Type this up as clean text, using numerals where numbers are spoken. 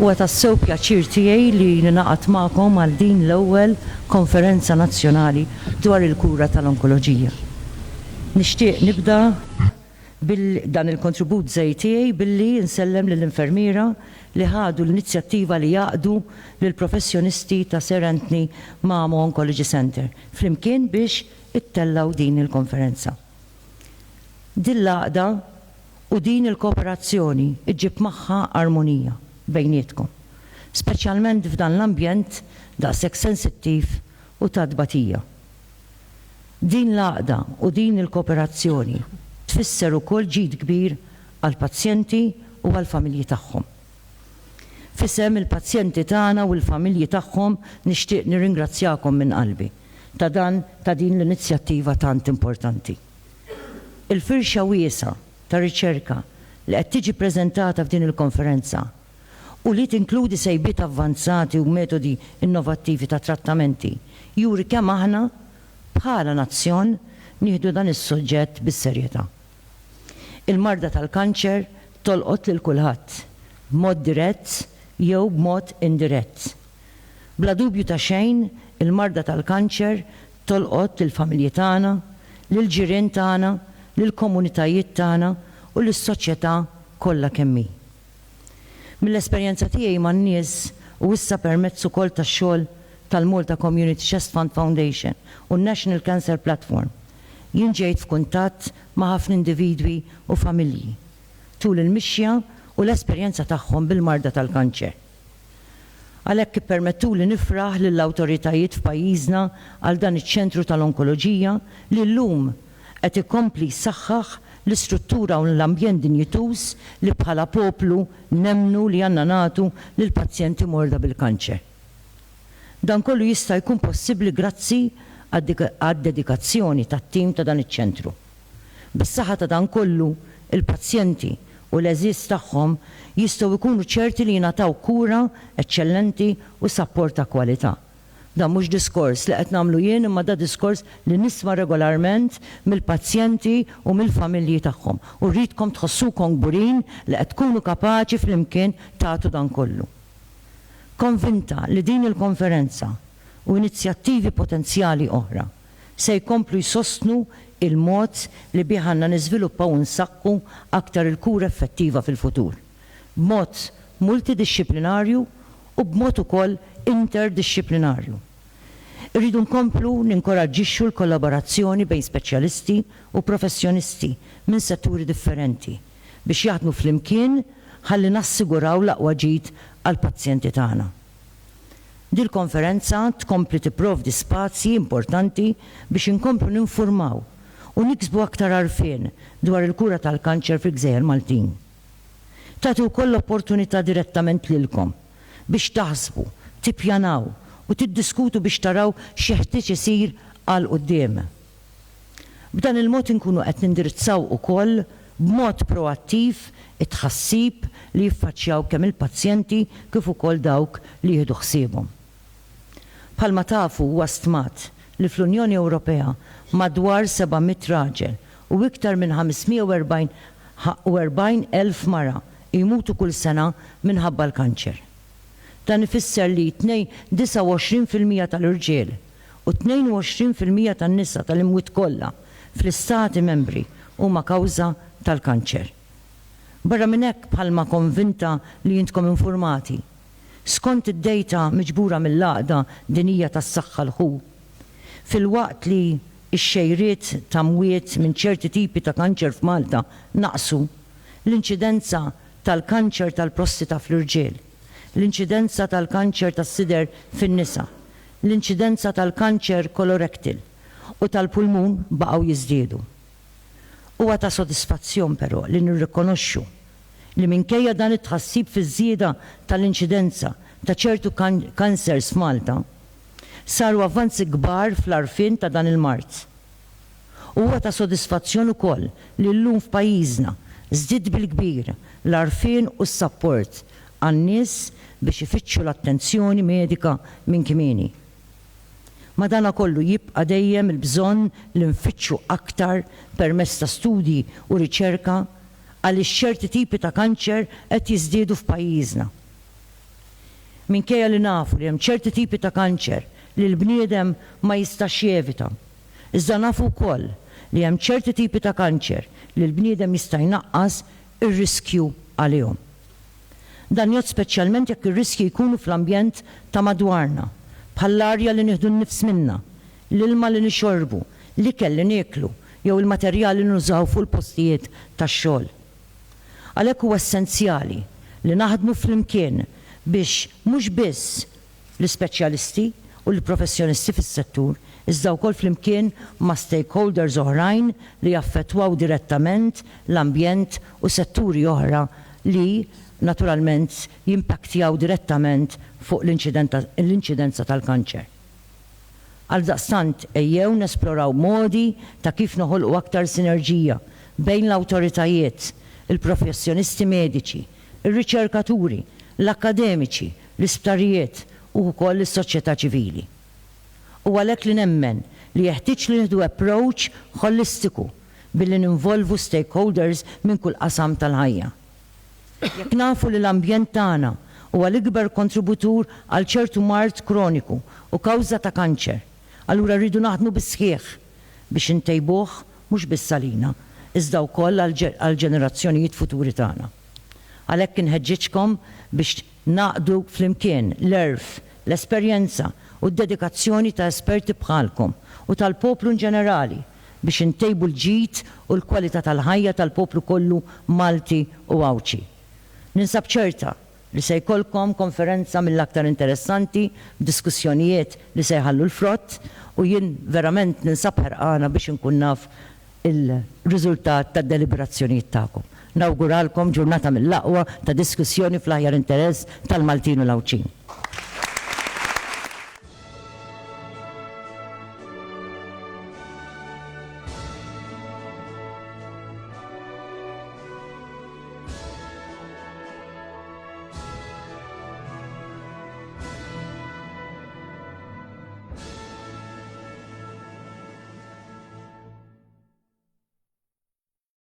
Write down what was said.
Huwa tassew pjaċir tiegħi li ninaqat magħkom għal din l-ewwel konferenza nazzjonali dwar il-kura tal-onkoloġija. Nixtieq nibda dan il-kontribut żej tiegħi billi nsellem lill-infermiera li ħadu l-inizjattiva li jaqdu lill professjonisti ta' Sir Anthony Mamo Oncology Center flimkien biex ittellaw din il-konferenza. Din l-għaqda u din il-kooperazzjoni iġġib magħha armonija bejnietkom, speċjalment f'dan l-ambjent daqshekk sensittiv u ta' tbatija. Din l-għaqda u din il-kooperazzjoni tfisser ukoll ġid kbir għall-pazjenti u għall-familji tagħhom. F'isem il-pazjenti tagħna u l-familji tagħhom nixtieq nirringrazzjakom minn qalbi ta' din l-inizjattiva tant importanti. Il-firxa wiesa ta' riċerka li qed tiġi ppreżentata f'din il-konferenza u li tinkludi sejbiet avvanzati u metodi innovattivi ta' trattamenti juri kemm aħna bħala nazzjon nieħdu dan is-suġġett bis-serjetà. Il-marda tal-kanċer tolqot lil kulħadd b'mod dirett jew b'mod indirett. Bla dubju ta' xejn, il-marda tal-kanċer tolqot lill-familji tagħna, lill-ġirien tagħna, lill-komunitajiet tagħna u lis-soċjetà kollha kemm hi. Mill-esperjenza tiegħi man-nies u issa permezz ukoll tax-xogħol tal-Malta Community Chest Fund Foundation u n-National Cancer Platform jien ġejt f'kuntatt ma' ħafna individwi u familji tul il-mixja u l-esperjenza tagħhom bil-marda tal-kanċer. Għalhekk ippermettuli nifraħ lill-awtoritajiet f'pajjiżna għal dan iċ-ċentru tal-onkoloġija li llum qed ikompli jsaħħaħ l-istruttura u l-ambjent dinjituż li bħala poplu nemmnu li għandna nagħtu lill-pazjenti morda bil-kanċer. Dan kollu jista' jkun possibbli grazzi għad-dedikazzjoni tat-tim ta' dan iċ-ċentru. Bis-saħħa ta' dan kollu, il-pazjenti u l-eżiż tagħhom jistgħu jkunu ċerti li jingħataw kura eċċellenti u sapport ta' kwalità. Dan mhux diskors li qed nagħmlu jien imma da diskors li nisma' regolarment mill-pazjenti u mill-familji tagħhom u rridkom tħossukom kburin li qed tkunu kapaċi flimkien tagħtu dan kollu. Konvinta li din il-konferenza u inizjattivi potenzjali oħra se jkomplu jsostnu il-mod li bih għandna niżviluppaw u nsaqqu aktar il-kura effettiva fil-futur, b'mod multidixxiplinarju u b'mod ukoll interdixxiplinarju. Irridu nkomplu ninkoraġġixxu l-kollaborazzjoni bejn speċjalisti u professjonisti minn setturi differenti biex jaħdmu flimkien ħalli nassiguraw l-aqwa ġid għall-pazjenti tagħna. Dil-konferenza tkompli tipprovdi spazji importanti biex inkomplu ninfurmaw u niksbu aktar għarfien dwar il-kura tal-kanċer fil-Gżejjer Maltin. Tagħtu wkoll opportunità direttament lilkom biex taħsbu, tippjanaw u tiddiskutu biex taraw x'jeħtieġ isir għal quddiem. B'dan il-mod inkunu qed nindirizzaw ukoll b'mod proattiv it-tħassib li jiffaċċjaw kemm il-pazjenti kif ukoll dawk li jieħdu ħsiebhom. Bħalma tafu huwa stmat li fl-Unjoni Ewropea madwar 700 raġel u iktar minn 540,000 mara jmutu kull sena minħabba l-kanċer. Dan ifisser li 29% tal-irġiel u 22% tan-nisa tal-imwiet kollha fl-istati membri huma kawża tal-kanċer. Barra minn hekk bħalma konvinta li intkom informati, skont id-dejta miġbura mill-għaqda dinija tas-saħħa l-ħu, fil-waqt li x-xejriet ta' mwiet minn ċerti tipi ta' kanċer f'Malta naqsu, l-inċidenza tal-kanċer tal-prostata fl-irġiel, l-inċidenza tal-kanċer tas-sider fin-nisa, l-inċidenza tal-kanċer kolorektil u tal-pulmun baqgħu jiżdiedu. Huwa ta' sodisfazzjon però li nirrikonoxxu li minkejja dan it-tħassib fiż-żieda tal-inċidenza ta' ċertu kansers f'Malta saru avvanzi kbar fl-għarfien ta' dan il-mard. Huwa ta' sodisfazzjon ukoll li llum f'pajjiżna żdied bil-kbir l-għarfien u s-sapport għan-nies biex ifittxu l-attenzjoni medika minn kmieni. Madankollu jibqa' dejjem il-bżonn li nfittxu aktar permezz ta' studji u riċerka għaliex ċerti tipi ta' kanċer qed jiżdiedu f'pajjiżna. minkejja li nafu li hemm ċerti tipi ta' kanċer li l-bniedem ma jistax jevita. Iżda nafu wkoll li hemm ċerti tipi ta' kanċer li l-bniedem jista' jnaqqas ir-riskju għalihom. Dan jgħod speċjalment jekk ir-riskji jkunu fl-ambjent ta' madwarna, bħall-arja li nieħdu nnifs minnha, l-ilma li nixorbu, l-ikel li nieklu, jew il-materjali li nużaw fuq il-postijiet tax-xogħol. Għalhekk huwa essenzjali li naħdmu flimkien biex mhux biss l-ispeċjalisti u l-professjonisti fis-settur, iżda wkoll flimkien ma' stakeholders oħrajn li jaffettwaw direttament l-ambjent u setturi oħra li naturalment jimpaktjaw direttament fuq l-inċidenza tal-kanċer. Għaldaqstant ejjew nesploraw modi ta' kif noħolqu aktar sinerġija bejn l-awtoritajiet, il-professjonisti mediċi, ir-riċerkaturi, l-akademiċi, l-isptarijiet u wkoll is-soċjetà ċivili. U għalhekk li nemmen li jeħtieġ li nieħdu approach holistiku billi ninvolvu stakeholders minn kull qasam tal-ħajja. Jekk nafu li l-ambjent tagħna huwa l-ikbar kontributur għal ċertu mart kroniku u kawża ta' kanċer, allura rridu naħdmu bis-sħiħ biex intejbuh mhux biss għalina, iżda wkoll għal ġenerazzjonijiet futuri tagħna. Għalhekk inħeġġiġkom biex naqdu flimkien l-erf, l-esperjenza u d-dedikazzjoni ta' esperti bħalkom u tal-poplu ġenerali biex intejbu l-ġid u l-kwalità tal-ħajja tal-poplu kollu Malti u Awċi. Ninsab ċerta li se jkollkom konferenza mill-aktar interessanti, diskussjonijiet li se jħallu l-frott u jien verament ninsab ħerqana biex nkun naf il-riżultat tad-deliberazzjonijiet tagħkom. Nawguralkom ġurnata mill-aqwa ta' diskussjoni fl-aħjar interess tal-Maltin u l-Awċin.